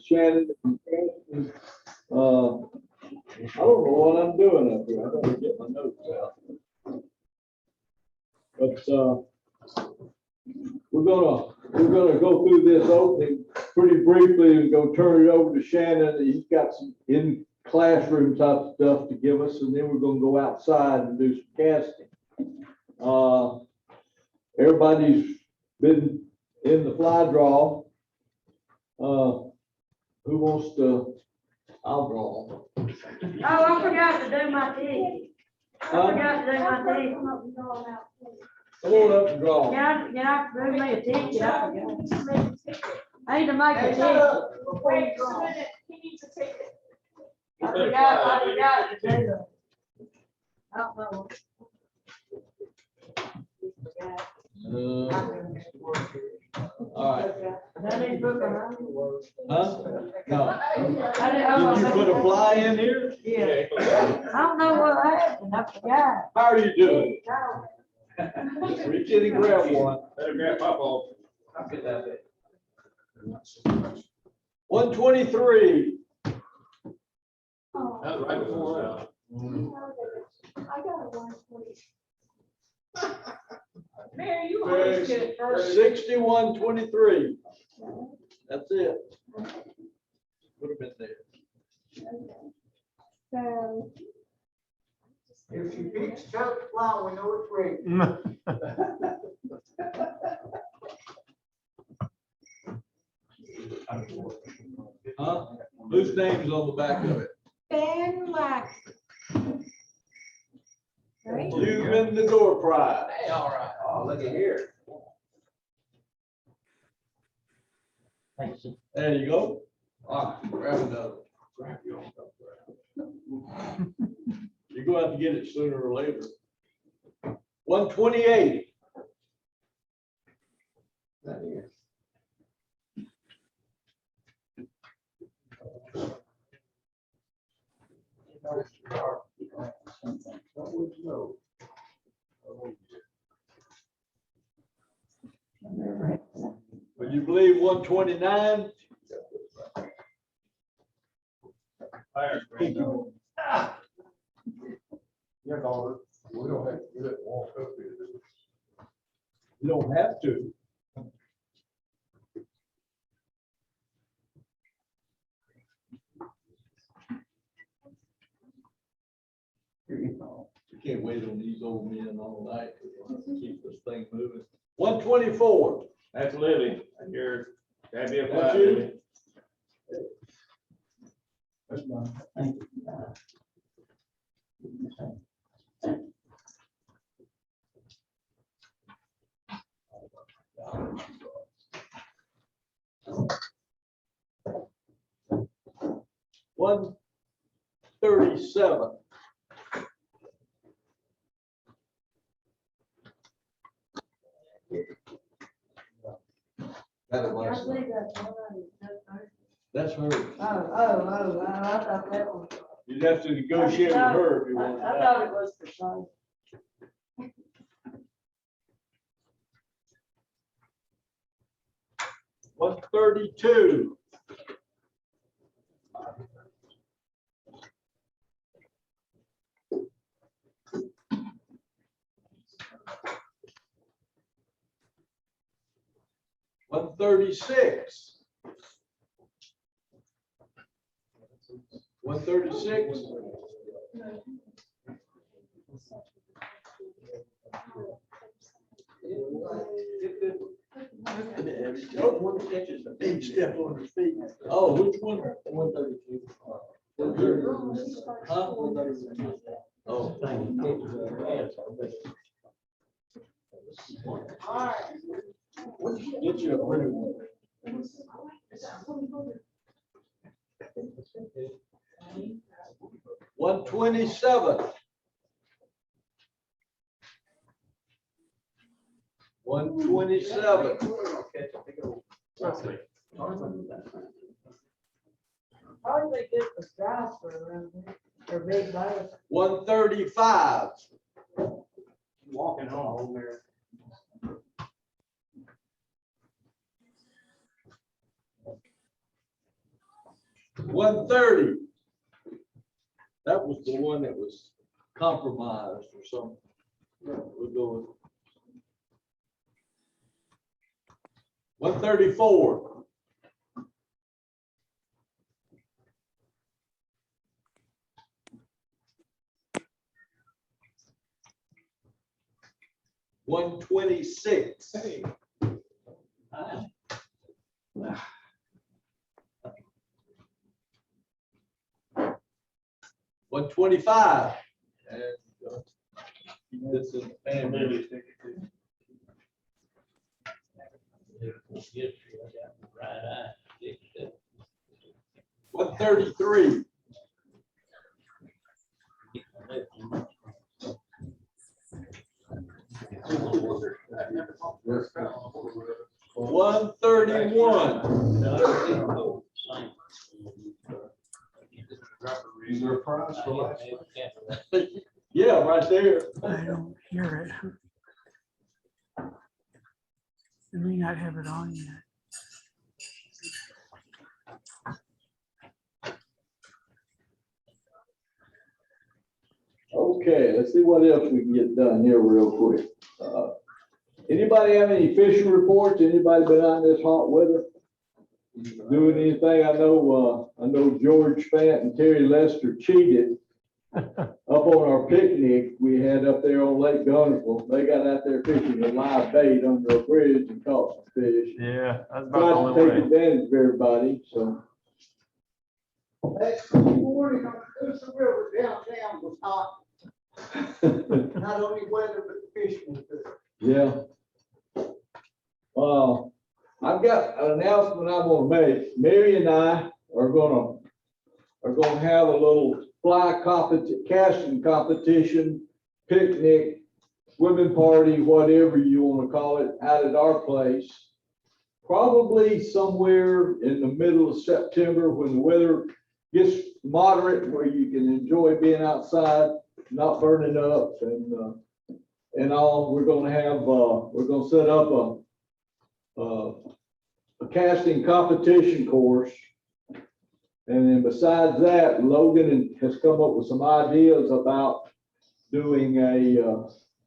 Shannon. I don't know what I'm doing up here. I gotta get my notes out. But we're gonna go through this opening pretty briefly and go turn it over to Shannon. He's got some in classroom type stuff to give us, and then we're gonna go outside and do some casting. Everybody's been in the fly draw. Who wants to? I'll draw. Oh, I forgot to do my ticket. I forgot to do my ticket. Come on up and draw. Can I do me a ticket? I forgot. I need to make a ticket. Wait a minute, he needs a ticket. I forgot to do that. I don't know. All right. I didn't book a room. Huh? No. Did Did you put a fly in here? Yeah. I don't know what happened. I forgot. How are you doing? Reach in and grab one. Better grab my ball. I'll get that bit. 123. That was right before that. I got a 140. Mary, you always get it first. 6123. That's it. Put them in there. So. If she picks Chuck's fly, we know it's ready. Huh? Whose name's on the back of it? Ben Lack. Right? You've been the door prize. Hey, all right. Oh, look at here. There you go. All right, grab another. Grab your own. You're going to have to get it sooner or later. 128. That is. Would you believe 129? Fire. You're going. We don't have to do it, walk up here. You don't have to. You can't wait on these old men all night to keep this thing moving. 124. That's Lily. You're, that'd be a That's flat, you? Lily. That's mine. Thank you. 137. That's her. I thought that was. You'd have to negotiate with her if you want I that. thought it was for some. 132. One 36. 136. One catches a big step on her feet. Oh, which one? 132. Huh? Oh, get you a pretty one. 127. 127. How do they get the drive for around here? Or big boat? 135. Walking home there. 130. That was the one that was compromised or something. We'll go with 134. $126. $125. And keep this in the family. Lily's ticket too. 133. $131. Is there a price for last? Yeah, right there. I don't hear it. It may not have it on yet. Okay, let's see what else we can get done here real quick. Anybody have any fishing reports? Anybody been out in this hot weather? Doing anything? I know George Fant and Terry Lester cheated up on our picnic we had up there on Lake Gunnersville. They got out there fishing a live bait under a bridge and caught some fish. Yeah, that's about the Tried to only take way. advantage of everybody, so. That morning on the Coosa River downtown was hot, not only weather, but the fishing was good. Yeah. I've got an announcement I want to make. Mary and I are gonna have a little casting competition, picnic, swimming party, whatever you want to call it, out at our place. Probably somewhere in the middle of September when the weather gets moderate, where you can enjoy being outside, not burning up and all. We're gonna set up a casting competition course. And then besides that, Logan has come up with some ideas about doing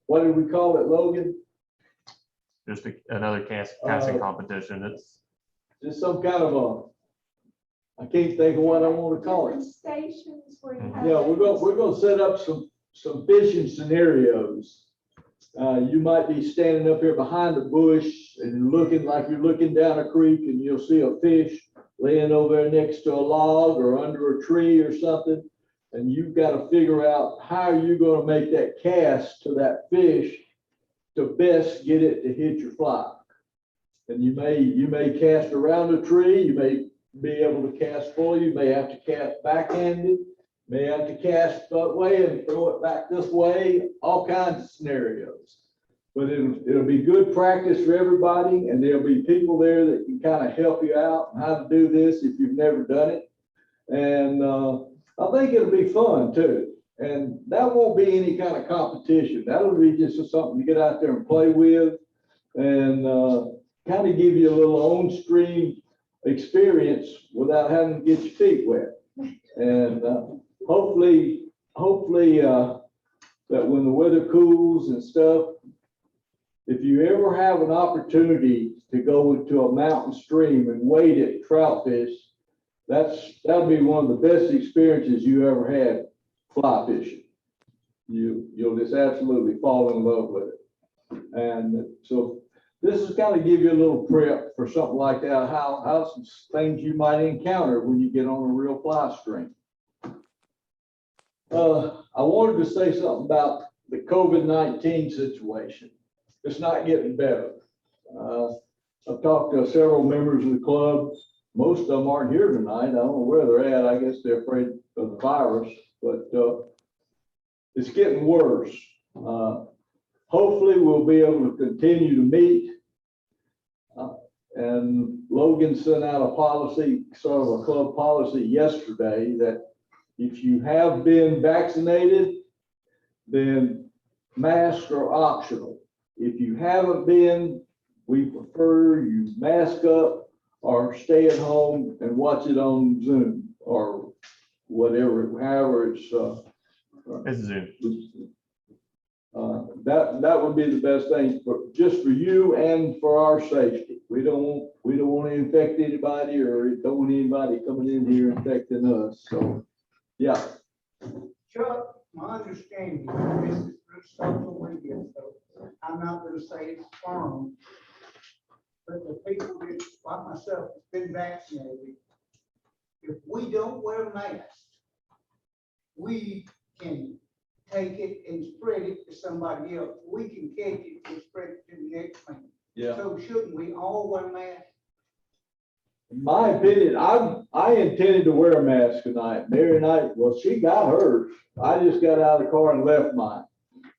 what did we call it, Logan? Just another casting competition. It's Just some kind of I can't think of what I want to call it. Different stations where you have. Yeah, we're gonna set up some fishing scenarios. You might be standing up here behind a bush and looking like you're looking down a creek and you'll see a fish laying over there next to a log or under a tree or something. And you've got to figure out how you're gonna make that cast to that fish to best get it to hit your fly. And you may cast around a tree, you may be able to cast full, you may have to cast backhanded, may have to cast that way and throw it back this way, all kinds of scenarios. But it'll be good practice for everybody, and there'll be people there that can kind of help you out on how to do this if you've never done it. And I think it'll be fun too. And that won't be any kind of competition. That'll be just something to get out there and play with and kind of give you a little on-stream experience without having to get your feet wet. And hopefully that when the weather cools and stuff, if you ever have an opportunity to go into a mountain stream and wade it trout fish, that'll be one of the best experiences you ever had fly fishing. You'll just absolutely fall in love with it. And so this is kind of give you a little prep for something like that, how some things you might encounter when you get on a real fly stream. I wanted to say something about the COVID-19 situation. It's not getting better. I've talked to several members of the club. Most of them aren't here tonight. I don't know where they're at. I guess they're afraid of the virus, but it's getting worse. Hopefully we'll be able to continue to meet. And Logan sent out a policy, sort of a club policy yesterday, that if you have been vaccinated, then masks are optional. If you haven't been, we prefer you mask up or stay at home and watch it on Zoom or whatever, however it's, It's Zoom. that would be the best thing for, just for you and for our safety. We don't want to infect anybody or don't want anybody coming in here infecting us. So, yeah. Chuck, my understanding, this is through social media, so I'm not gonna say it's firm. But the people that, like myself, that's been vaccinated, if we don't wear masks, we can take it and spread it to somebody else. We can catch it and spread it to the next man. Yeah. So shouldn't we all wear masks? In my opinion, I intended to wear a mask tonight. Mary and I, well, she got hers. I just got out of the car and left mine.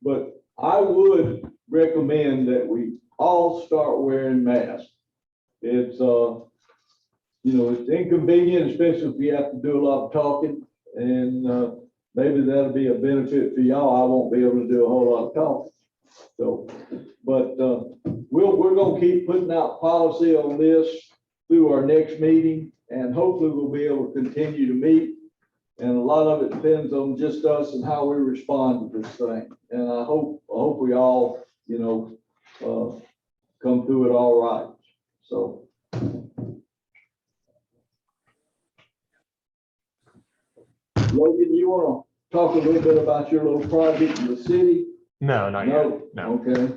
But I would recommend that we all start wearing masks. It's, it's inconvenient, especially if you have to do a lot of talking. And, maybe that'll be a benefit for y'all. I won't be able to do a whole lot of talking. So, but, we're gonna keep putting out policy on this through our next meeting, and hopefully we'll be able to continue to meet. And a lot of it depends on just us and how we respond to this thing. And I hope we all, come through it all right. So. Logan, you wanna talk a little bit about your little project in the city? No, not yet. No. Okay.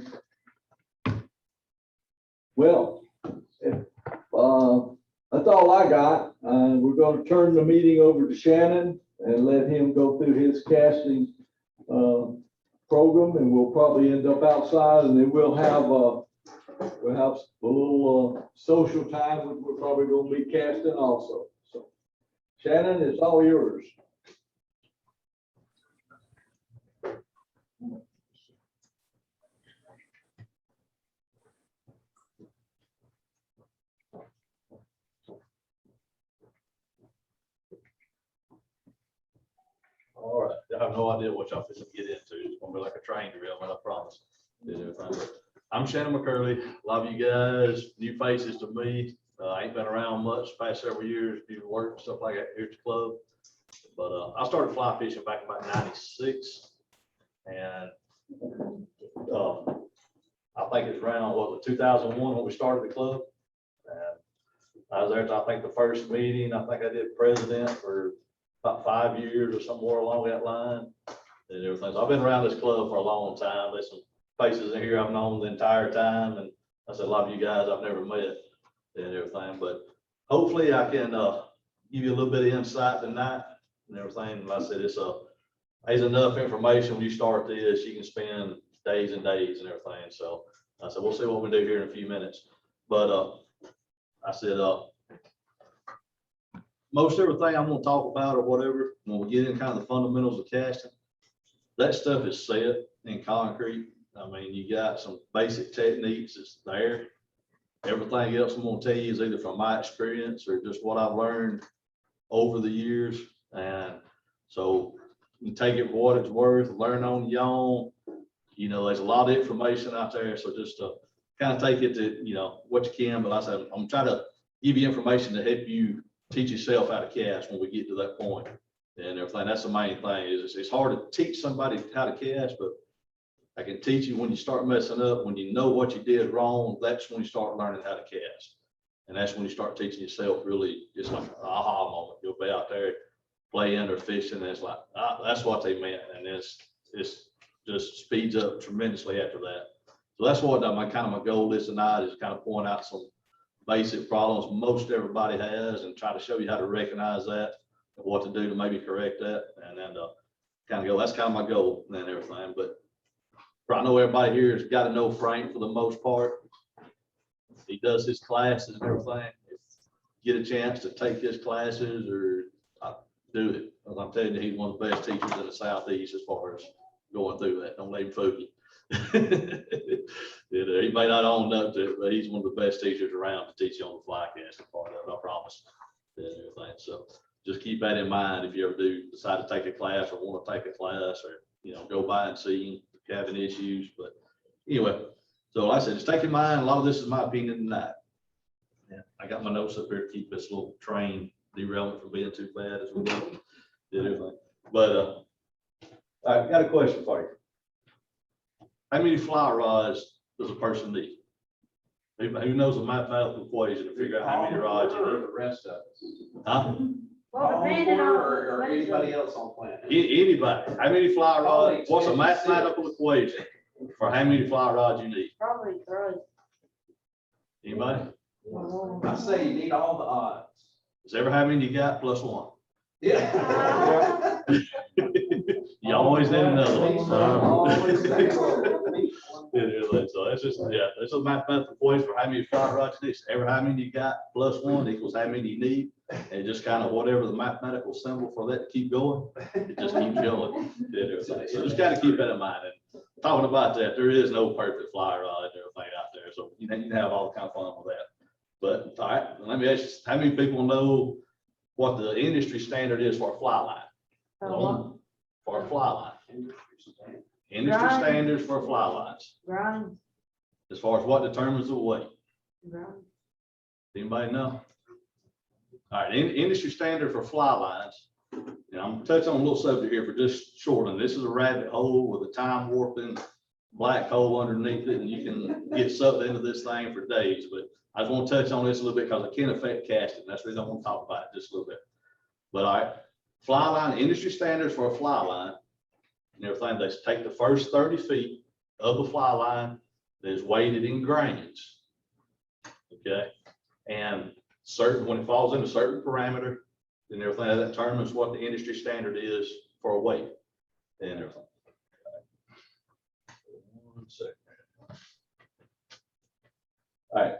Well, that's all I got. We're gonna turn the meeting over to Shannon and let him go through his casting, program, and we'll probably end up outside, and then we'll have a little, social time, which we're probably gonna be casting also. So Shannon, it's all yours. All right, I have no idea what y'all fixing to get into. It's gonna be like a train drill, I promise. Did everything. But I'm Shannon McCurley. A lot of you guys, new faces to me. I ain't been around much the past several years, do work and stuff like that here at the club. But I started fly fishing back in about '96, and I think it's around, what was it, 2001 when we started the club. And I was there, I think the first meeting, I think I did president for about 5 years or somewhere along that line and everything. So I've been around this club for a long time. There's some faces in here I've known the entire time. And I said, a lot of you guys I've never met and everything, but hopefully I can give you a little bit of insight tonight and everything. Like I said, there's enough information when you start this, you can spend days and days and everything. So I said, we'll see what we do here in a few minutes. But I said, most everything I'm gonna talk about or whatever, when we get in kind of the fundamentals of casting, that stuff is set in concrete. I mean, you got some basic techniques that's there. Everything else I'm gonna tell you is either from my experience or just what I've learned over the years. And so you take it for what it's worth, learn on your own. There's a lot of information out there. So just to kind of take it to, what you can, but like I said, I'm trying to give you information to help you teach yourself how to cast when we get to that point and everything. That's the main thing. Is it's hard to teach somebody how to cast, but I can teach you when you start messing up, when you know what you did wrong, that's when you start learning how to cast. And that's when you start teaching yourself really, it's like an aha moment. You'll be out there playing or fishing, and it's like, that's what they meant. And it's just speeds up tremendously after that. So that's what my goal is tonight, is kind of point out some basic problems most everybody has and try to show you how to recognize that and what to do to maybe correct that. And then kind of go, that's kind of my goal and everything. But I know everybody here has got to know Frank for the most part. He does his classes and everything. If you get a chance to take his classes or do it, because I'm telling you, he's one of the best teachers in the Southeast as far as going through that. Don't let him fool you. He may not own up to it, but he's one of the best teachers around to teach you on the fly casting part of it, I promise. And everything. So just keep that in mind if you ever do decide to take a class or want to take a class, or go by and see him if you're having issues. But anyway, so like I said, just take in mind, a lot of this is my opinion tonight. Yeah, I got my notes up here to keep this little train derailment from being too bad as we go. Did everything. But, I got a question for you. How many fly rods does a person need? Who knows the mathematical equation to figure out how many rods you need? The rest of us. Huh? Well, depending on. Or anybody else on planet. Anybody, how many fly rods, what's a mathematical equation for how many fly rods you need? Probably three. Anybody? I say you need all the odds. Is ever how many you got plus one? Yeah. You always need another Always one. say one. So that's just, yeah, that's a mathematical equation for how many fly rods you need. So ever how many you got plus one equals how many you need. And just kind of whatever the mathematical symbol for that to keep going, it just keeps going. So just kind of keep that in mind. And talking about that, there is no perfect fly rod and everything out there. So you can have all kind of fun with that. But all right, let me ask you, how many people know what the industry standard is for a fly line? For a fly line. Industry standards for fly lines, Grind, as far as what determines the weight. grind. Anybody know? All right, industry standard for fly lines. And I'm gonna touch on a little subject here for just short, and this is a rabbit hole with a time warping black hole underneath it, and you can get sucked into this thing for days, but I just want to touch on this a little bit because it can affect casting. That's the reason I want to talk about it just a little bit. But all right, fly line, industry standards for a fly line and everything, they take the first 30 feet of the fly line that is weighted in grains. Okay, and certain, when it falls into a certain parameter, then everything that determines what the industry standard is for a weight and everything. One second. All right.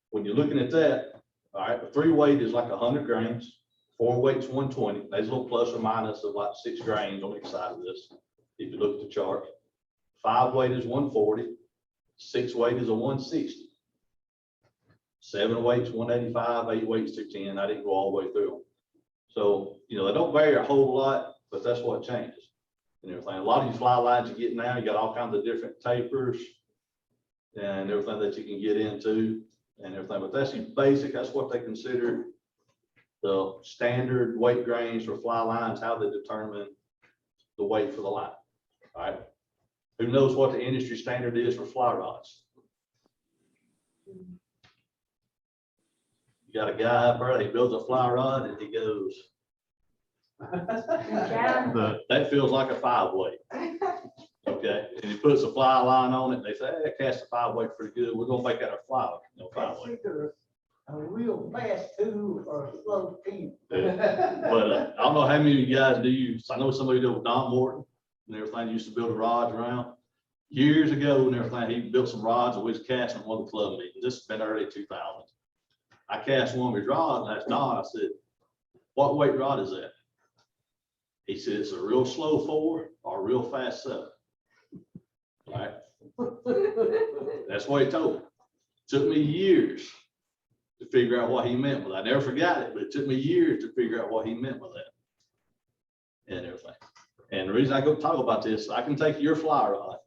When you're looking at that, all right, the 3 weight is like 100 grains, 4 weight's 120. There's a little plus or minus of like 6 grains on each side of this. If you look at the chart, 5 weight is 140, 6 weight is a 160. 7 weight's 185, 8 weight's 210. I didn't go all the way through them. So, you know, they don't vary a whole lot, but that's what changes and everything. A lot of these fly lines you get now, you got all kinds of different tapers and everything that you can get into and everything, but that's your basic, that's what they consider the standard weight grains for fly lines, how they determine the weight for the line. All right. Who knows what the industry standard is for fly rods? You got a guy up there, he builds a fly rod and he goes, that feels like a 5 weight. Okay, and he puts a fly line on it, and they say, hey, cast a 5 weight pretty good. We're gonna make that a fly, 5 weight. A real fast 2 or a slow 10. Yeah. But I don't know how many of you guys do use, I know somebody did with Don Morton and everything, used to build the rods around. Years ago and everything, he built some rods and we was casting one of the club meetings. This has been early 2000s. I cast one of his rods and asked Don, I said, what weight rod is that? He said, it's a real slow 4 or a real fast 7. All right. That's what he told me. Took me years to figure out what he meant with that. I never forgot it, but it took me years to figure out what he meant with that and everything. And the reason I go talk about this, I can take your fly rod,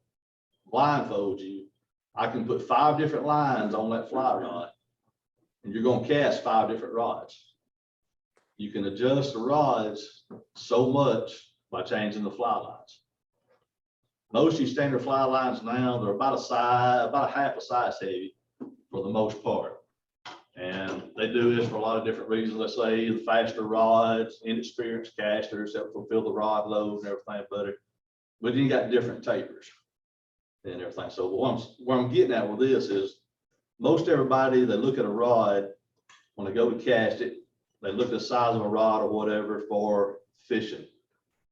blindfold you. I can put 5 different lines on that fly rod and you're going to cast 5 different rods. You can adjust the rods so much by changing the fly lines. Most of your standard fly lines now, they're about a half a size heavy for the most part. And they do this for a lot of different reasons. Let's say the faster rods, inexperienced casters that fulfill the rod load and everything better. But you got different tapers and everything. So what I'm getting at with this is most everybody, they look at a rod when they go to cast it, they look at the size of a rod or whatever for fishing.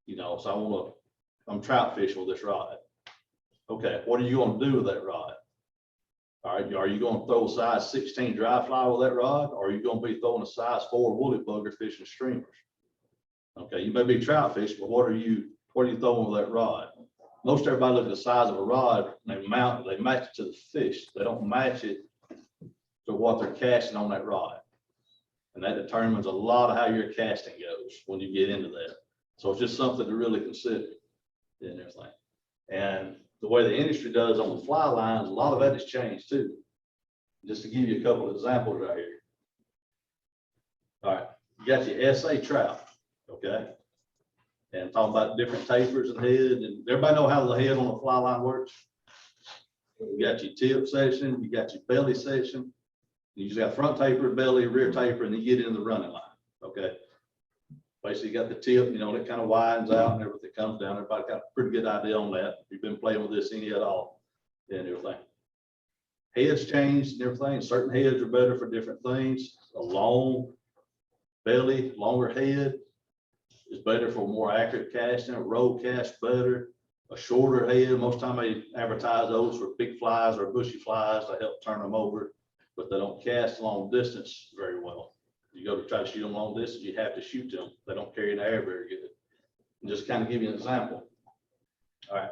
You know, so I'm trout fishing with this rod. Okay, what are you going to do with that rod? All right, are you going to throw a size 16 dry fly with that rod, or are you going to be throwing a size 4 woolly bugger fishing streamers? Okay, you may be trout fishing, but what are you throwing with that rod? Most everybody look at the size of a rod, and they match it to the fish. They don't match it to what they're casting on that rod. And that determines a lot of how your casting goes when you get into that. So it's just something to really consider and everything. And the way the industry does on the fly lines, a lot of that has changed too. Just to give you a couple of examples right here. All right, You got your SA trout, okay? And talking about different tapers and head, and everybody know how the head on a fly line works? You got your tip section, you got your belly section, you just got front taper, belly, rear taper, and then you get into the running line, okay? Basically, you got the tip, you know, and it kind of widens out and everything comes down. Everybody got a pretty good idea on that. If you've been playing with this any at all, and everything. Heads changed and everything. Certain heads are better for different things. A long belly, longer head is better for more accurate casting. A roll cast better. A shorter head, most time they advertise those for big flies or bushy flies to help turn them over, but they don't cast long distance very well. You go to try to shoot them long distance, you have to shoot them. They don't carry in the air very good. And just kind of give you an example. All right.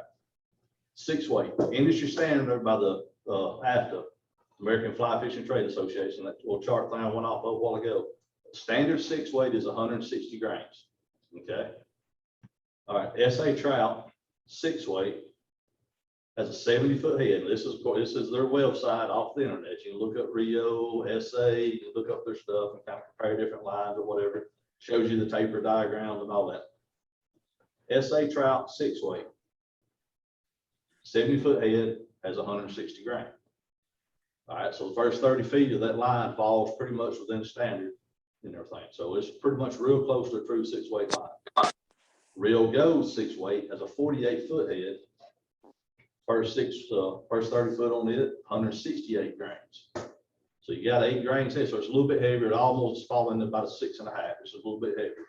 6-weight, industry standard there by the AFTA, American Fly Fishing Trade Association. That little chart thing I went off of a while ago. Standard 6-weight is 160 grains. Okay. All right. SA trout 6-weight has a 70-foot head. This is their website off the internet. You can look up Rio, SA, you can look up their stuff and kind of compare different lines or whatever. Shows you the taper diagrams and all that. SA trout 6-weight. 70-foot head has 160 grain. All right, so the first 30 feet of that line falls pretty much within the standard and everything. So it's pretty much real close to a true 6-weight line. Real Gold 6-weight has a 48-foot head. First 30 foot on it, 168 grains. So you got 8 grains here, so it's a little bit heavier. It almost falling about a 6.5. It's a little bit heavier.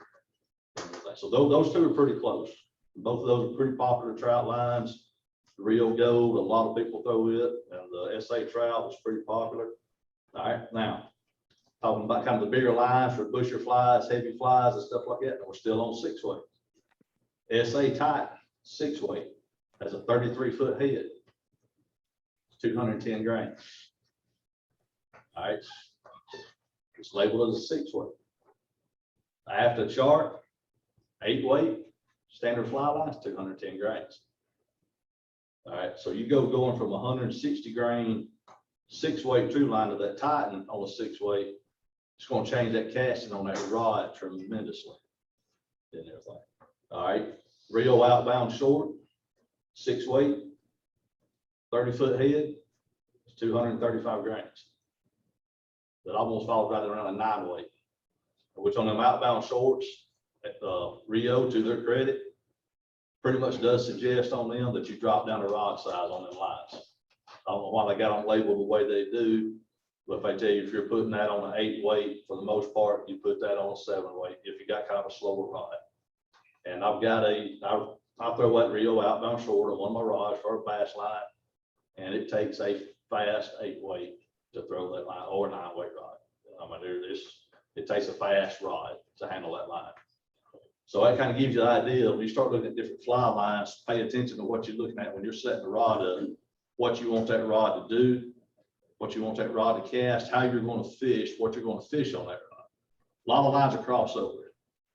So those two are pretty close. Both of those are pretty popular trout lines. Real Gold, a lot of people throw it, and the SA trout is pretty popular. All right, now talking about kind of the bigger lines for busher flies, heavy flies, and stuff like that. And we're still on 6-weight. SA Titan 6-weight has a 33-foot head, 210 grains. All right, it's labeled as a 6-weight. After chart, 8-weight standard fly lines, 210 grains. All right, so you going from 160 grain 6-weight true line to that Titan on a 6-weight, it's going to change that casting on that rod tremendously and everything. All right, Rio outbound short, 6-weight, 30-foot head, 235 grains. That almost falls right around a 9-weight, which on them outbound shorts at Rio, to their credit, pretty much does suggest on them that you drop down the rod size on them lines. I don't know why they got them labeled the way they do, but if I tell you, if you're putting that on an 8-weight, for the most part, you put that on a 7-weight, if you got kind of a slower rod. And I've got I throw that Rio outbound short on one of my rods for a bass line, and it takes a fast 8-weight to throw that line, or a 9-weight rod. I mean, it takes a fast rod to handle that line. So that kind of gives you the idea. When you start looking at different fly lines, pay attention to what you're looking at when you're setting the rod up, what you want that rod to do, what you want that rod to cast, how you're going to fish, what you're going to fish on that rod. A lot of lines are crossover.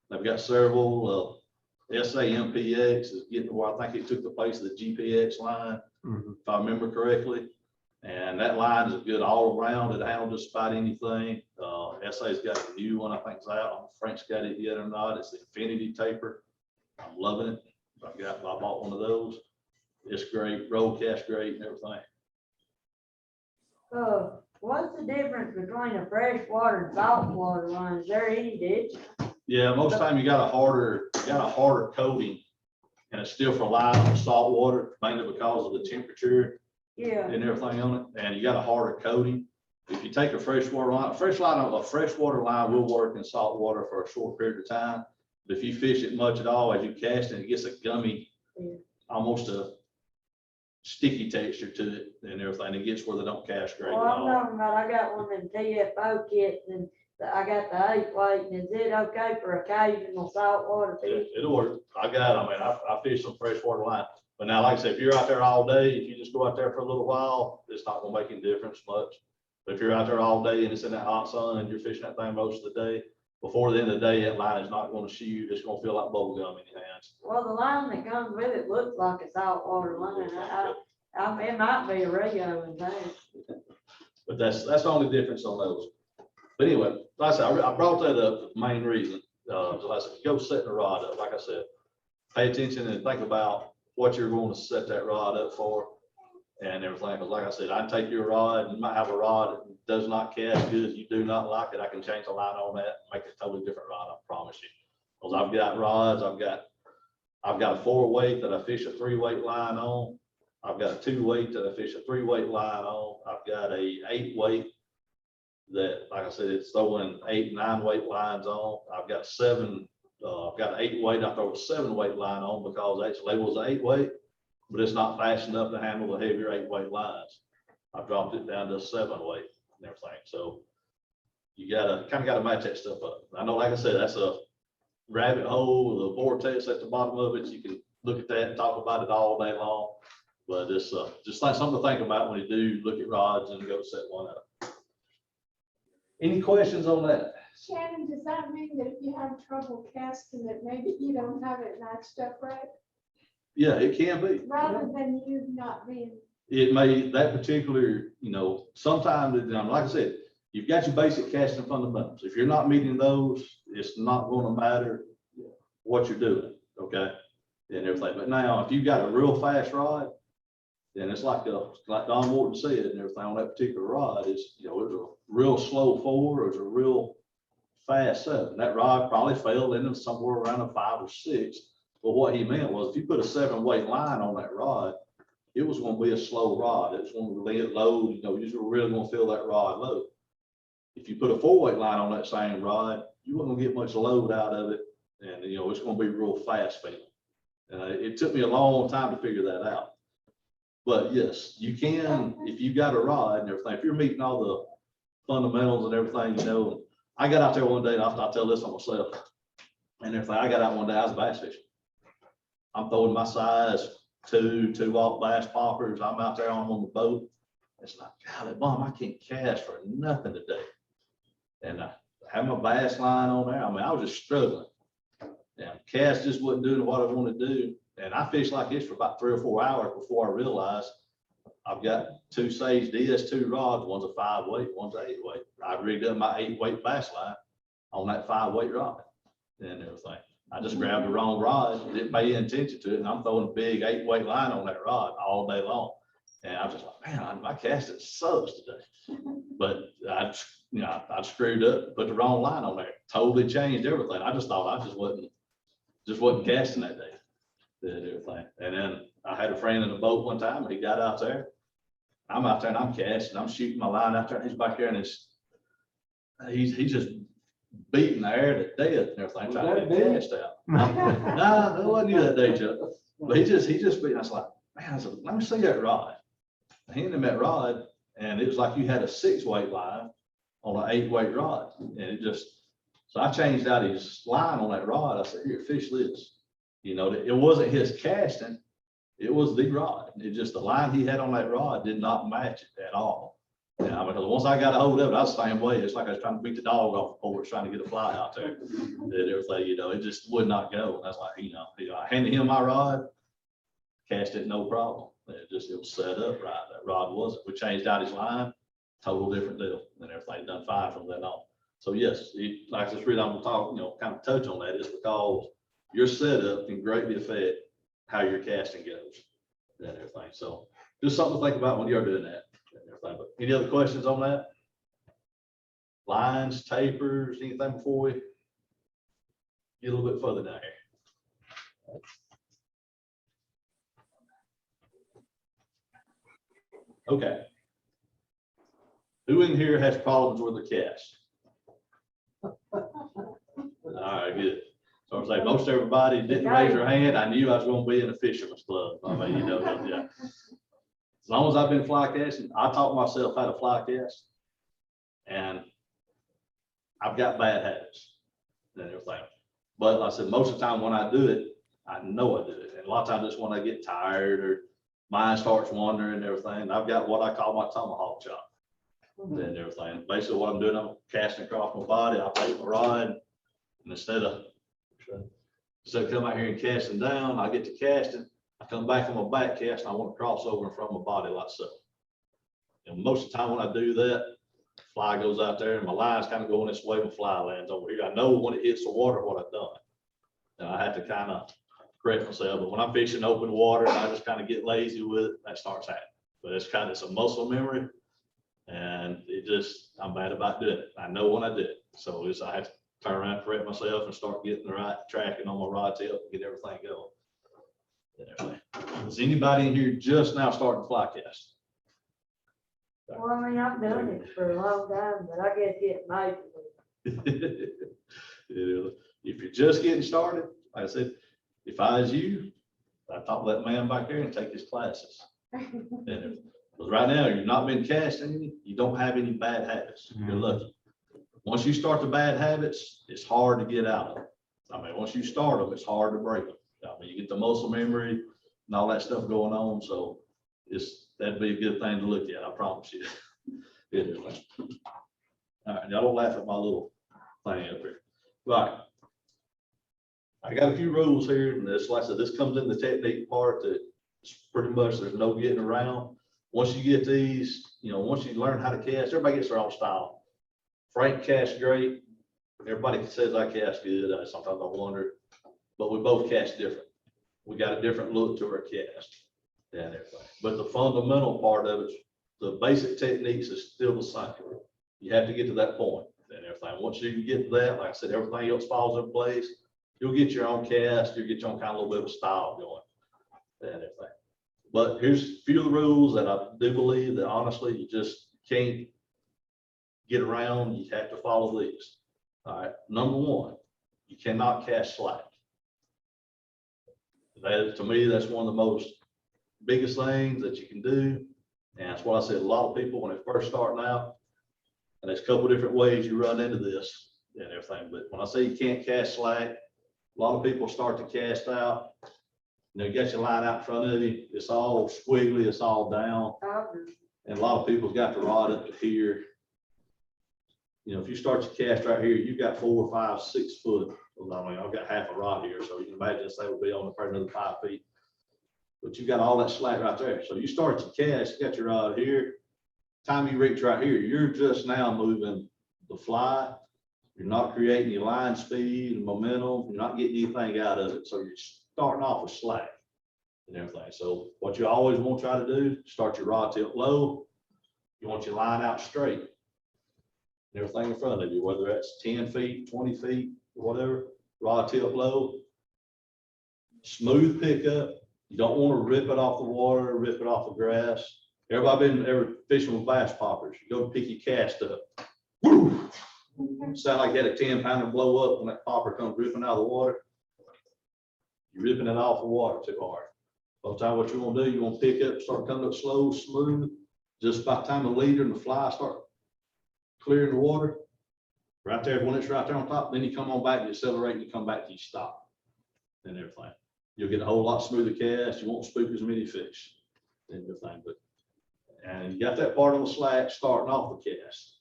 They've got several. SA MPX is getting to where I think it took the place of the GPX line, if I remember correctly. And that line is good all around. It handles just about anything. SA's got a new one, I think it's out. I don't know if Frank's got it yet or not. It's the Infinity Taper. I'm loving it. I bought one of those. It's great, roll cast great and everything. What's the difference between a freshwater and saltwater line? Is there any difference? Yeah, most time you got a harder coating, and it's still for live on salt water, mainly because of the temperature Yeah. and everything on it, and you got a harder coating. If you take a freshwater line, a freshwater line will work in salt water for a short period of time. But if you fish it much at all, as you cast it, it gets a gummy, almost a sticky texture to it and everything. It gets where they don't cast great at Well, I'm all. talking about, I got one of them TFO kits and I got the 8-weight, and is it okay for occasional saltwater Yeah, fish? it'll work. I fish some freshwater line. But now, like I said, if you're out there all day, if you just go out there for a little while, it's not gonna make any difference much. But if you're out there all day and it's in that hot sun and you're fishing that thing most of the day, before the end of the day, that line is not gonna shoot. It's gonna feel like bubble gum in your hands. Well, the line that comes with it looks like a saltwater line. It might be a Rio in there. But that's the only difference on those. But anyway, like I said, I brought that up, for the main reason, so I said, go set the rod up, like I said, pay attention and think about what you're going to set that rod up for and everything, because like I said, I take your rod, you might have a rod that does not cast good, you do not like it, I can change the line on that, and make it a totally different rod, I promise you. Because I've got rods, I've got a 4-weight that I fish a 3-weight line on. I've got a 2-weight that I fish a 3-weight line on. I've got a 8-weight that, like I said, it's throwing 8, 9-weight lines on. I've got 7, I've got an 8-weight, I throw a 7-weight line on because actually it was an 8-weight, but it's not fast enough to handle the heavier 8-weight lines. I dropped it down to a 7-weight and everything. So you kind of gotta match that stuff up. I know, like I said, that's a rabbit hole, the vortex at the bottom of it. You can look at that and talk about it all day long. But it's just like something to think about when you do look at rods and go set one up. Any questions on that? Shannon, does that mean that if you have trouble casting it, maybe you don't have it matched up right? Yeah, it can be. Rather than you not being, It may, that particular, sometimes, like I said, you've got your basic casting fundamentals. If you're not meeting those, it's not going to matter what you're doing, okay? And everything. But now, if you've got a real fast rod, then it's like Don Morton said, and everything on that particular rod is, it's a real slow 4 or it's a real fast 7. That rod probably fell into somewhere around a 5 or 6. But what he meant was if you put a 7-weight line on that rod, it was going to be a slow rod. It was going to lay it low, you're really going to feel that rod low. If you put a 4-weight line on that same rod, you weren't going to get much load out of it. And, it's going to be real fast feeling. It took me a long time to figure that out. But yes, you can, if you've got a rod and everything, if you're meeting all the fundamentals and everything, I got out there one day, and I'll tell this on myself and everything. I got out one day, I was bass fishing. I'm throwing my size 2-aught bass poppers. I'm out there on the boat. It's like, golly, Mom, I can't cast for nothing today. And I had my bass line on there. I mean, I was just struggling. And cast just wasn't doing what I wanted to do. And I fished like this for about 3 or 4 hours before I realized I've got 2 Sage DS2 rods. One's a 5-weight, one's an 8-weight. I rigged up my 8-weight bass line on that 5-weight rod and everything. I just grabbed the wrong rod, didn't pay any attention to it, and I'm throwing a big 8-weight line on that rod all day long. And I was just like, man, my casting sucks today. But I screwed up, put the wrong line on there, totally changed everything. I just thought I just wasn't casting that day. And everything. And then I had a friend in the boat one time, and he got out there. I'm out there and I'm casting, I'm shooting my line out there, and he's back there and he's just beating the air to death and everything, trying to get cast out. Nah, it wasn't you that day, Chuck. But he just beat. I was like, man, I said, let me see that rod. I handed him that rod, and it was like you had a 6-weight line on an 8-weight rod. And so I changed out his line on that rod. I said, here, fish this. It wasn't his casting, it was the rod. It just, the line he had on that rod did not match it at all. And I mean, once I got a hold of it, I was the same way. It's like I was trying to beat the dog off the porch, trying to get a fly out there. And everything, it just would not go. And that's like, I handed him my rod, cast it, no problem. It was set up right. That rod wasn't. We changed out his line, total different deal, and everything done fine from then on. So yes, like this reason I'm gonna talk, kind of touch on that is because your setup can greatly affect how your casting goes and everything. So just something to think about when you're doing that and everything. But any other questions on that? Lines, tapers, anything before we get a little bit further down here? Okay. Who in here has problems with the cast? All right, good. So I'm saying most everybody didn't raise their hand. I knew I was going to be in a fisherman's club. I mean, yeah. As long as I've been fly casting, I taught myself how to fly cast, and I've got bad habits and everything. But like I said, most of the time when I do it, I know I do it. And a lot of times it's when I get tired or mind starts wandering and everything. I've got what I call my tomahawk chop and everything. Basically what I'm doing, I'm casting across my body. I take my rod, and instead of coming out here and casting down, I get to casting. I come back on my back cast, and I want to cross over in front of my body like so. And most of the time when I do that, Fly goes out there and my line's kind of going this way, my fly lands over here. I know when it hits the water what I've done. And I have to kind of correct myself, but when I'm fishing open water, I just kind of get lazy with it, that starts happening. But it's a muscle memory. And I'm bad about doing it. I know when I do it. So I have to turn around, correct myself and start getting the right tracking on my rod tip, get everything going. Anyway, is anybody in here just now starting fly cast? Well, I mean, I've done it for a long time, but I guess it might. If you're just getting started, like I said, if I was you, I'd talk to that man back there and take his classes. Because right now, you're not been casting, you don't have any bad habits. You're lucky. Once you start the bad habits, it's hard to get out of them. I mean, once you start them, it's hard to break them. I mean, you get the muscle memory and all that stuff going on. So that'd be a good thing to look at. I promise you. It is. All right, y'all don't laugh at my little thing up here. Right. I got a few rules here, and this, like I said, this comes in the technique part that pretty much there's no getting around. Once you get these, once you learn how to cast, everybody gets their own style. Frank casts great. Everybody says I cast good. Sometimes I wonder, but we both cast different. We got a different look to our cast and everything. But the fundamental part of it, the basic techniques is still the same. You have to get to that point and everything. Once you can get to that, like I said, everything else falls in place. You'll get your own cast. You'll get your own kind of little bit of style going and everything. But here's a few of the rules that I do believe that honestly, you just can't get around. You have to follow these. All right. Number one, you cannot cast slack. That, to me, that's one of the most biggest things that you can do. And that's what I said, a lot of people, when they're first starting out, and there's a couple of different ways you run into this and everything. But when I say you can't cast slack, a lot of people start to cast out. You got your line out in front of you. It's all squiggly. It's all down. And a lot of people's got the rod up to here. If you start your cast right here, you've got 4, 5, 6 foot. Well, I mean, I've got half a rod here, so you can imagine this thing will be on probably another 5 feet. But you got all that slack right there. So you start your cast, you got your rod here. Time you reach right here, you're just now moving the fly. You're not creating any line speed and momentum. You're not getting anything out of it. So you're starting off with slack and everything. So what you always want to try to do, start your rod tip low. You want your line out straight. And everything in front of you, whether that's 10 feet, 20 feet, or whatever, rod tip low. Smooth pickup. You don't want to rip it off the water, rip it off the grass. Everybody been ever fishing with bass poppers? You go pick your cast up. Woo! Sound like you had a 10-pounder blow up when that popper comes ripping out of the water. You're ripping it off the water too hard. By the time what you want to do, you want to pick up, start coming up slow, smooth. Just by the time the leader and the fly start clearing the water, right there, when it's right there on top, then you come on back, you accelerate, and you come back to you stop and everything. You'll get a whole lot smoother cast. You won't spook as many fish and everything. And you got that part on the slack starting off the cast.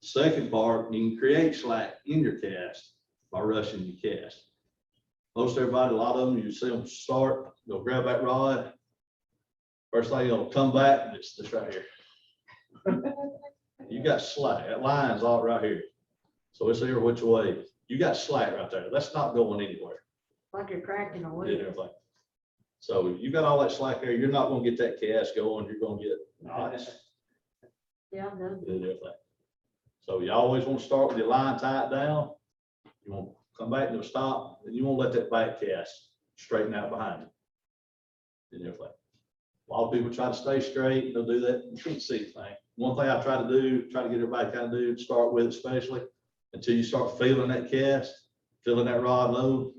Second part, you can create slack in your cast by rushing your cast. Most everybody, a lot of them, you see them start, they'll grab that rod. First thing, they'll come back, and it's this right here. You got slack. That line's all right here. So it's here which way. You got slack right there. That's not going anywhere. Like you're cracking a Yeah, whip. everything. So you got all that slack there. You're not going to get that cast going. You're going to get knots Yeah, I'm done. and everything. So you always want to start with your line tight down. You want to come back to a stop, and you won't let that back cast straighten out behind you and everything. A lot of people try to stay straight. They'll do that. You can't see anything. One thing I try to do, try to get everybody kind of do, start with especially until you start feeling that cast, feeling that rod load,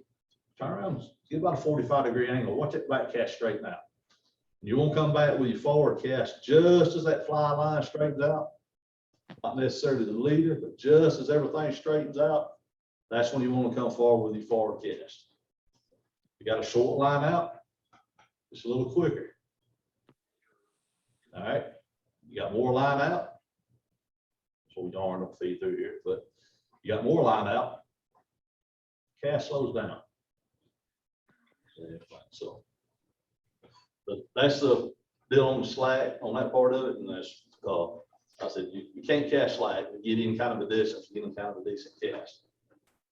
turn around, get about a 45-degree angle. Watch that back cast straighten out. You won't come back with your forward cast just as that fly line straightens out. Not necessarily the leader, but just as everything straightens out, that's when you want to come forward with your forward cast. You got a short line out, it's a little quicker. All right, you got more line out. So we darn don't feed through here, but you got more line out. Cast slows down. So, but that's the deal on the slack on that part of it, and that's I said, you can't cast slack, but get in kind of a distance, get in kind of a decent cast.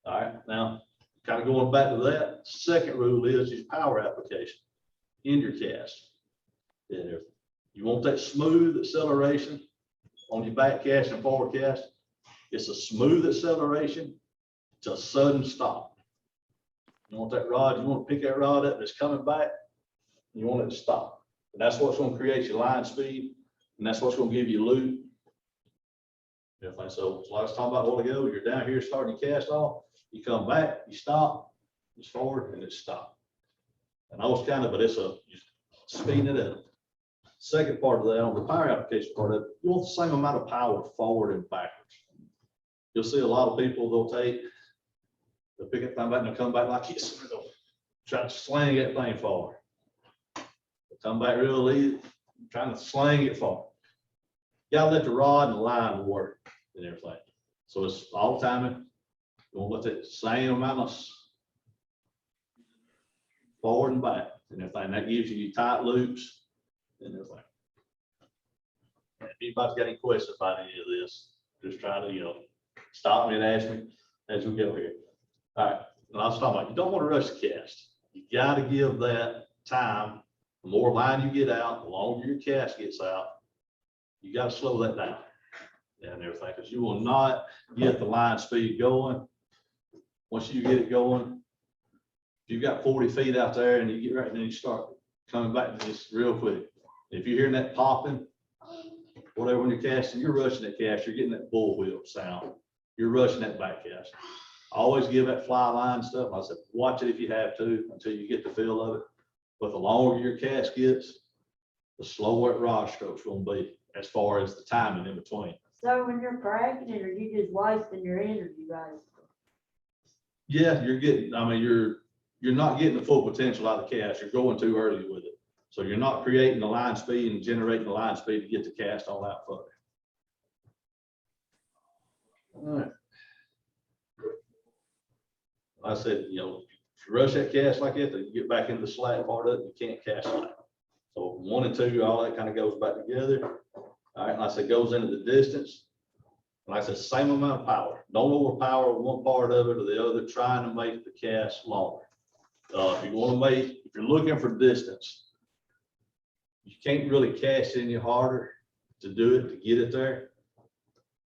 All right, now, kind of going back to that, second rule is use power application in your cast. And you want that smooth acceleration on your back cast and forward cast. It's a smooth acceleration to a sudden stop. You want that rod, you want to pick that rod up and it's coming back, you want it to stop. And that's what's going to create your line speed, and that's what's going to give you loop. Everything. So like I was talking about a while ago, you're down here starting to cast off, you come back, you stop, it's forward, and it's stop. And I was kind of, but it's a speeding it up. Second part of that, on the power application part of it, you want the same amount of power forward and backwards. You'll see a lot of people, they'll pick that thing back and they'll come back like this, and they'll try to slang that thing forward. They'll come back real easy, trying to slang it forward. You gotta let the rod and the line work and everything. So it's all the time. You want to let that same amount of forward and back and everything. That gives you tight loops and everything. If anybody's got any questions about any of this, just try to, stop me and ask me as we go here. All right, and I was talking about, you don't want to rush the cast. You got to give that time. The more line you get out, the longer your cast gets out, you got to slow that down and everything, because you will not get the line speed going. Once you get it going, if you've got 40 feet out there and you get right, then you start coming back to this real quick. If you're hearing that popping, whatever, when you're casting, you're rushing that cast, you're getting that bullwhip sound. You're rushing that back cast. Always give that fly line stuff. I said, watch it if you have to until you get the feel of it. But the longer your cast gets, the slower that rod stroke's going to be as far as the timing in between. So when you're cracking it, are you just wasting your energy, right? Yeah, you're not getting the full potential out of the cast. You're going too early with it. So you're not creating the line speed and generating the line speed to get the cast on out further. All right. I said, if you rush that cast like that, then you get back into the slack part of it, you can't cast slack. So 1 and 2, all that kind of goes back together. All right, and I said, goes into the distance. And I said, same amount of power. Don't overpower one part of it or the other, trying to make the cast longer. If you're looking for distance, you can't really cast any harder to do it, to get it there.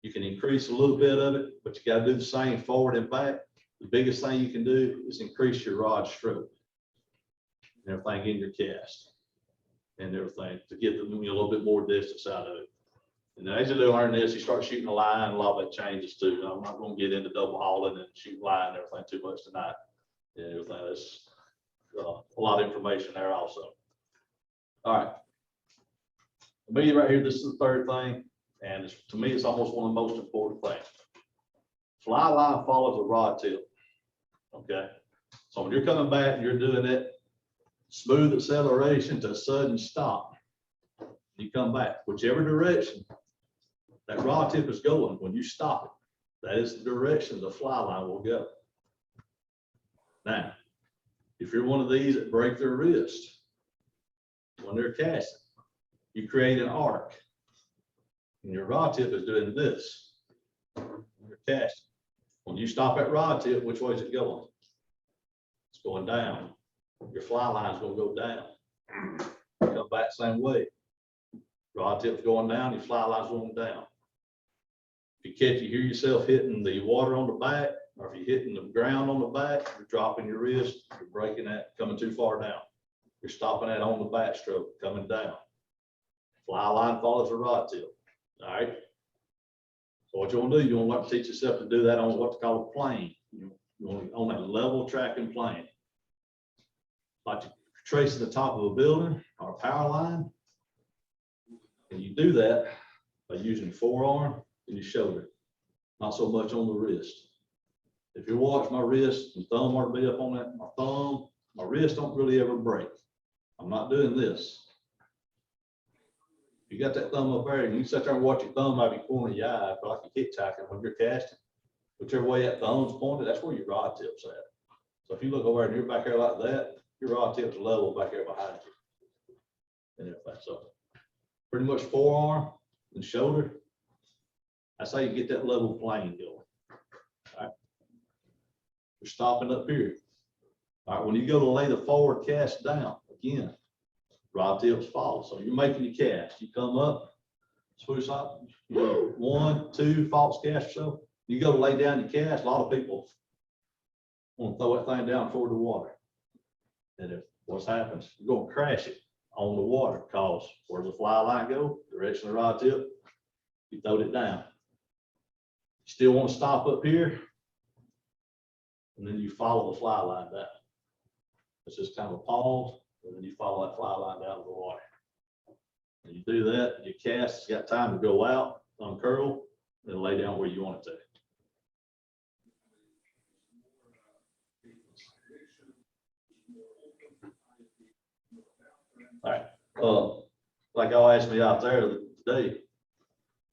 You can increase a little bit of it, but you got to do the same forward and back. The biggest thing you can do is increase your rod stroke and everything in your cast and everything to get a little bit more distance out of it. And as you learn this, you start shooting a line, a lot of that changes too. I'm not going to get into double hauling and shooting line and everything too much tonight. And everything, that's a lot of information there also. All right. To me right here, this is the third thing. And to me, it's almost one of the most important things. Fly line follows a rod tip. Okay. So when you're coming back and you're doing that smooth acceleration to a sudden stop, you come back, whichever direction that rod tip is going, when you stop it, that is the direction the fly line will go. Now, if you're one of these that break their wrist when they're casting, you create an arc. And your rod tip is doing this when you're casting. When you stop that rod tip, which way is it going? It's going down. Your fly line is going to go down. Come back same way. Rod tip's going down, your fly line's going down. If you hear yourself hitting the water on the back, or if you're hitting the ground on the back, you're dropping your wrist, you're breaking that, coming too far down. You're stopping that on the backstroke, coming down. Fly line follows the rod tip. All right. So what you want to do, you want to learn to teach yourself to do that on what they call a plane. You want on that level tracking plane. Like you're tracing the top of a building or a power line. And you do that by using your forearm and your shoulder, not so much on the wrist. If you watch my wrist and thumb are to be up on that, my thumb, my wrist don't really ever break. I'm not doing this. You got that thumb up there, and you sit there and watch your thumb out of your corner of your eye, like you kick tacking when you're casting. Whichever way that thumb's pointed, that's where your rod tip's at. So if you look over and you're back there like that, your rod tip's level back there behind you. And everything. So pretty much forearm and shoulder, That's how you get that level plane going. All right. We're stopping up here. All right, when you go to lay the forward cast down, again, rod tips fall. So you're making your cast. You come up, swoosh up, you do 1, 2 false cast or so. You go to lay down your cast, a lot of people want to throw that thing down toward the water. And if what happens, you're going to crash it on the water, because where the fly line go, direction of the rod tip, you throwed it down. You still want to stop up here, and then you follow the fly line down. It's just kind of a pause, and then you follow that fly line down to the water. And you do that, your cast has got time to go out, uncurl, and lay down where you want it to. All right, like y'all asked me out there today,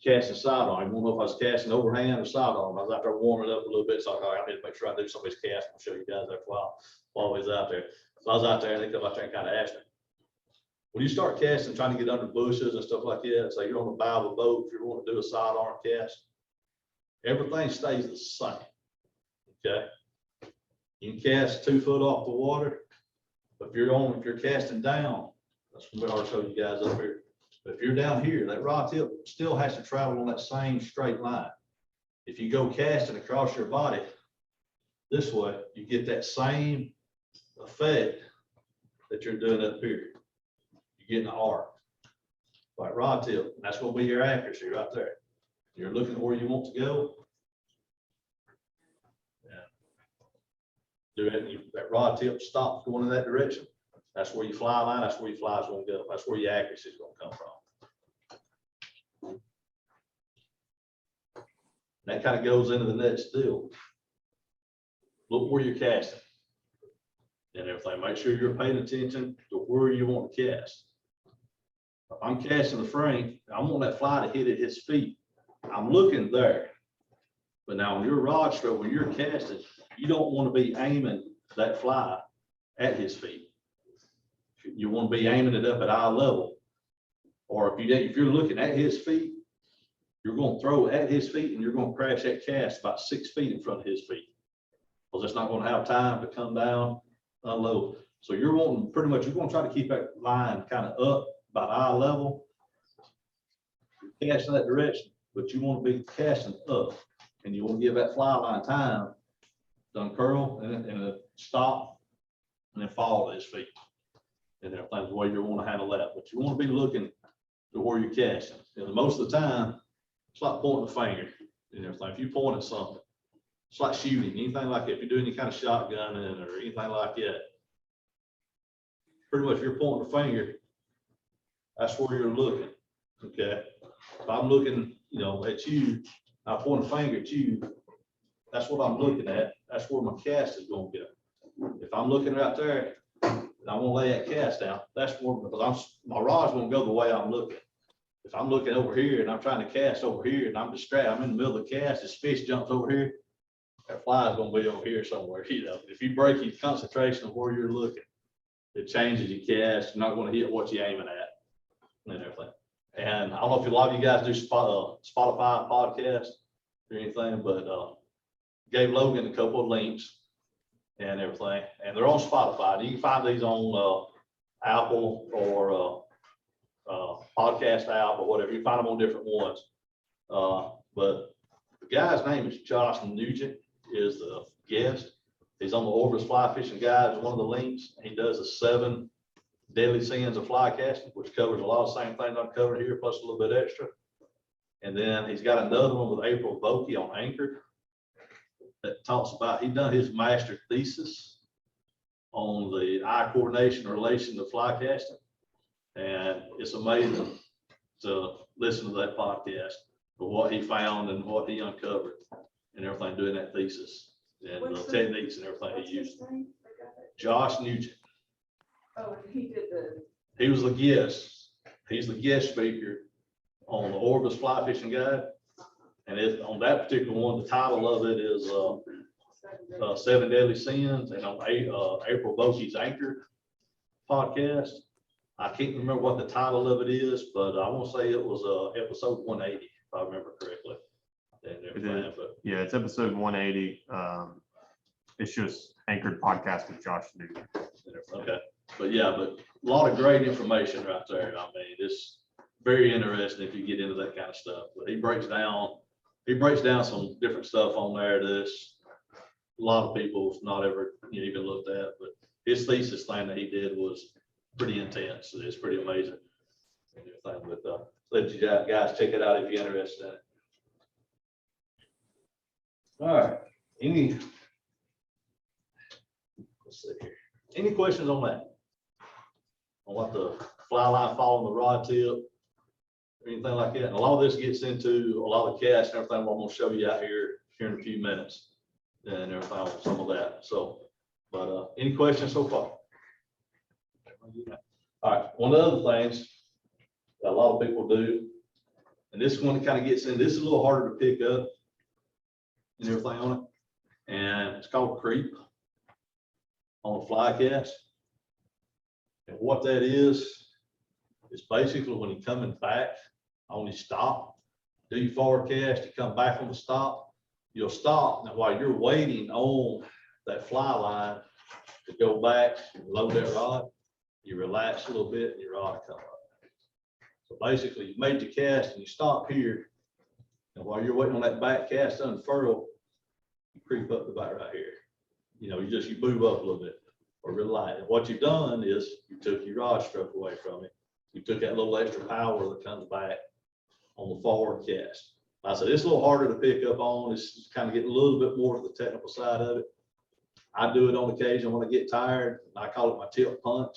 casting sidearm. I don't know if I was casting overhand or sidearm. I was out there warming up a little bit, so I thought, I need to make sure I do somebody's cast. I'll show you guys that while I was out there. So I was out there, and they come out there and kind of asked me, when you start casting, trying to get under bushes and stuff like that, so you're on the bow of a boat, if you want to do a sidearm cast, everything stays the same. Okay, you can cast 2 foot off the water, but if you're casting down, that's what I showed you guys up here. But if you're down here, that rod tip still has to travel on that same straight line. If you go casting across your body this way, you get that same effect that you're doing up here. You're getting an arc, like rod tip. And that's going to be your accuracy right there. You're looking where you want to go. Do it. That rod tip stops going in that direction. That's where your fly line, that's where your fly is going to go. That's where your accuracy is going to come from. That kind of goes into the next deal. Look where you're casting and everything. Make sure you're paying attention to where you want to cast. If I'm casting the frame, I want that fly to hit at his feet. I'm looking there. But now on your rod stroke, when you're casting, you don't want to be aiming that fly at his feet. You want to be aiming it up at eye level. Or if you're looking at his feet, you're going to throw at his feet and you're going to crash that cast about 6 feet in front of his feet. Because it's not going to have time to come down, unload. So you're wanting pretty much, you're going to try to keep that line kind of up about eye level. You're casting that direction, but you want to be casting up and you want to give that fly line time to uncurl and stop and then fall at his feet. And everything's the way you want to handle that, but you want to be looking to where you're casting. And most of the time, it's like pointing a finger and everything. If you point at something, it's like shooting, anything like that. If you do any kind of shotgunning or anything like that, pretty much if you're pointing a finger, that's where you're looking. Okay. If I'm looking, at you, I point a finger at you, that's what I'm looking at. That's where my cast is going to go. If I'm looking right there, and I want to lay that cast down, that's where, because my rod's going to go the way I'm looking. If I'm looking over here and I'm trying to cast over here and I'm distracted, I'm in the middle of the cast, this fish jumps over here, that fly is going to be over here somewhere. If you break your concentration of where you're looking, it changes your cast. You're not going to hit what you're aiming at and everything. And I don't know if a lot of you guys do Spotify podcast or anything, but gave Logan a couple of links and everything, and they're on Spotify. You can find these on Apple or podcast app or whatever. You find them on different ones. But the guy's name is Josh Nugent, is the guest. He's on the Orbis Fly Fishing Guide, one of the links. He does the 7 deadly sins of fly casting, which covers a lot of the same things I've covered here, plus a little bit extra. And then he's got another one with April Vokey on Anchor that talks about, he done his master thesis on the eye coordination relation to fly casting. And it's amazing to listen to that podcast for what he found and what he uncovered and everything doing that thesis and the techniques and everything he used. Josh Nugent. Oh, and he did He was the guest. He's the guest speaker on the Orbis Fly Fishing Guide. And on that particular one, the title of it is 7 Deadly Sins. And on April Vokey's Anchor podcast, I can't remember what the title of it is, but I want to say it was episode 180, if I remember correctly. And It everything, is. but Yeah, it's episode 180. It's just Anchored Podcast with Josh Newton. okay, but yeah, but a lot of great information right there. I mean, it's very interesting if you get into that kind of stuff. But he breaks down some different stuff on there that's a lot of people's not ever even looked at, but his thesis thing that he did was pretty intense. It's pretty amazing. And everything, but let you guys check it out if you're interested in it. All right, let's see here. Any questions on that? On what the fly line following the rod tip, or anything like that? And a lot of this gets into a lot of cast and everything. What I'm gonna show you out here in a few minutes and everything on some of that. So, but any questions so far? All right, one of the other things that a lot of people do, and this one kind of gets in, this is a little harder to pick up and everything on it, and it's called creep on a fly cast. And what that is basically when you're coming back on your stop, do your forward cast, you come back on the stop, you'll stop. Now, while you're waiting on that fly line to go back and load that rod, you relax a little bit and your rod come up. So basically, you made your cast and you stop here. And while you're waiting on that back cast to unfurl, you creep up the back right here. You move up a little bit or relax. And what you've done is you took your rod stroke away from it. You took that little extra power that comes back on the forward cast. Like I said, it's a little harder to pick up on. It's kind of getting a little bit more to the technical side of it. I do it on occasion when I get tired. I call it my tilt punch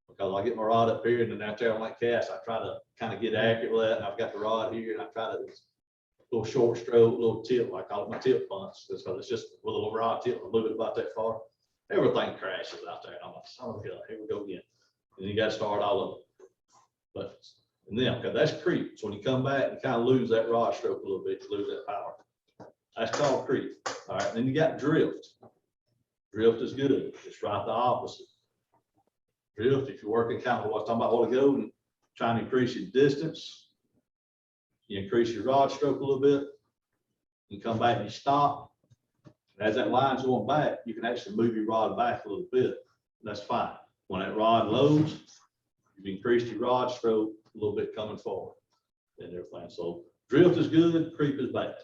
because I get my rod up here and then out there on that cast, I try to kind of get accurate with that. And I've got the rod here and I try to little short stroke, little tip. I call it my tilt punch. Because it's just with a little rod tip, I move it about that far. Everything crashes out there. I'm like, oh God, here we go again. And you got to start all over. But and then, okay, that's creep. So when you come back, you kind of lose that rod stroke a little bit, you lose that power. That's called creep. All right, then you got drift. Drift is good. It's right the opposite. Drift, if you're working kind of what I'm talking about a while ago and trying to increase your distance, you increase your rod stroke a little bit, you come back and you stop. As that line's going back, you can actually move your rod back a little bit. That's fine. When that rod loads, you've increased your rod stroke a little bit coming forward and everything. So drift is good, creep is bad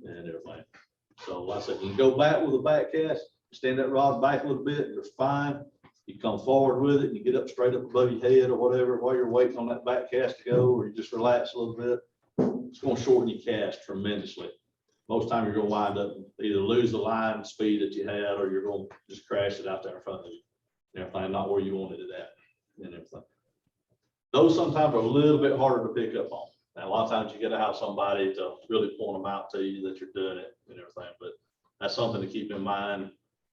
and everything. So like I said, you can go back with a back cast, stand that rod back a little bit, you're fine. You come forward with it and you get up straight up above your head or whatever while you're waiting on that back cast to go, or you just relax a little bit. It's going to shorten your cast tremendously. Most time you're going to wind up either lose the line speed that you had, or you're going to just crash it out there in front of you. And everything, not where you wanted it at and everything. Those sometimes are a little bit harder to pick up on. And a lot of times you got to have somebody to really point them out to you that you're doing it and everything. But that's something to keep in mind.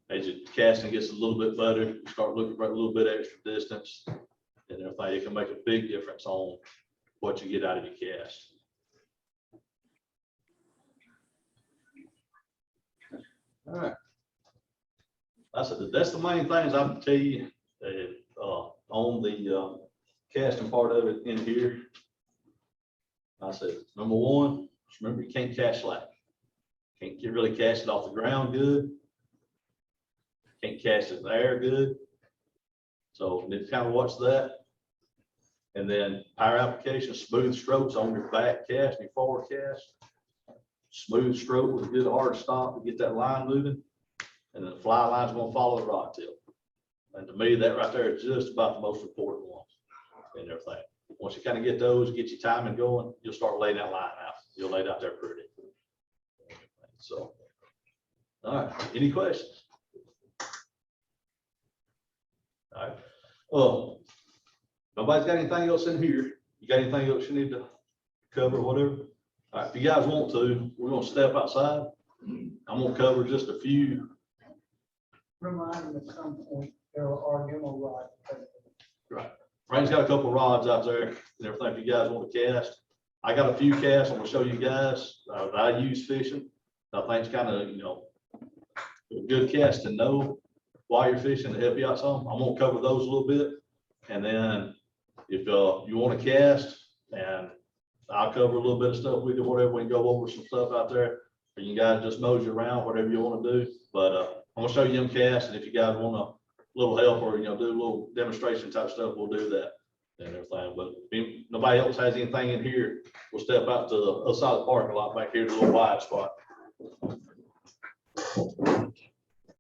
As your casting gets a little bit better, you start looking for a little bit extra distance and everything. It can make a big difference on what you get out of your cast. All right. That's the main things I would tell you on the casting part of it in here. I said, number one, just remember you can't cast slack. Can't get really cast it off the ground good. Can't cast it in the air good. So need to kind of watch that. And then power application, smooth strokes on your back cast and your forward cast. Smooth stroke with a good hard stop to get that line moving. And then the fly line's going to follow the rod tip. And to me, that right there is just about the most important one and everything. Once you kind of get those, get your timing going, you'll start laying that line out. You'll lay it out there pretty. So, all right, any questions? All right. Well, nobody's got anything else in here. You got anything else you need to cover, whatever? All right, if you guys want to, we're going to step outside. I'm going to cover just a few. Remind them at some point, there are demo rods. Right. Frank's got a couple of rods out there and everything. If you guys want to cast, I got a few casts I'm going to show you guys that I use fishing. I think it's kind of, a good cast to know while you're fishing to help you out some. I'm going to cover those a little bit. And then if you want to cast and I'll cover a little bit of stuff with you, whatever, we can go over some stuff out there. Or you guys just mosey around, whatever you wanna do, but, I'm gonna show you them casts, and if you guys want a little help or, do a little demonstration type stuff, we'll do that. And everything, but if nobody else has anything in here, we'll step out to the other side of the parking lot back here, to the little wide spot.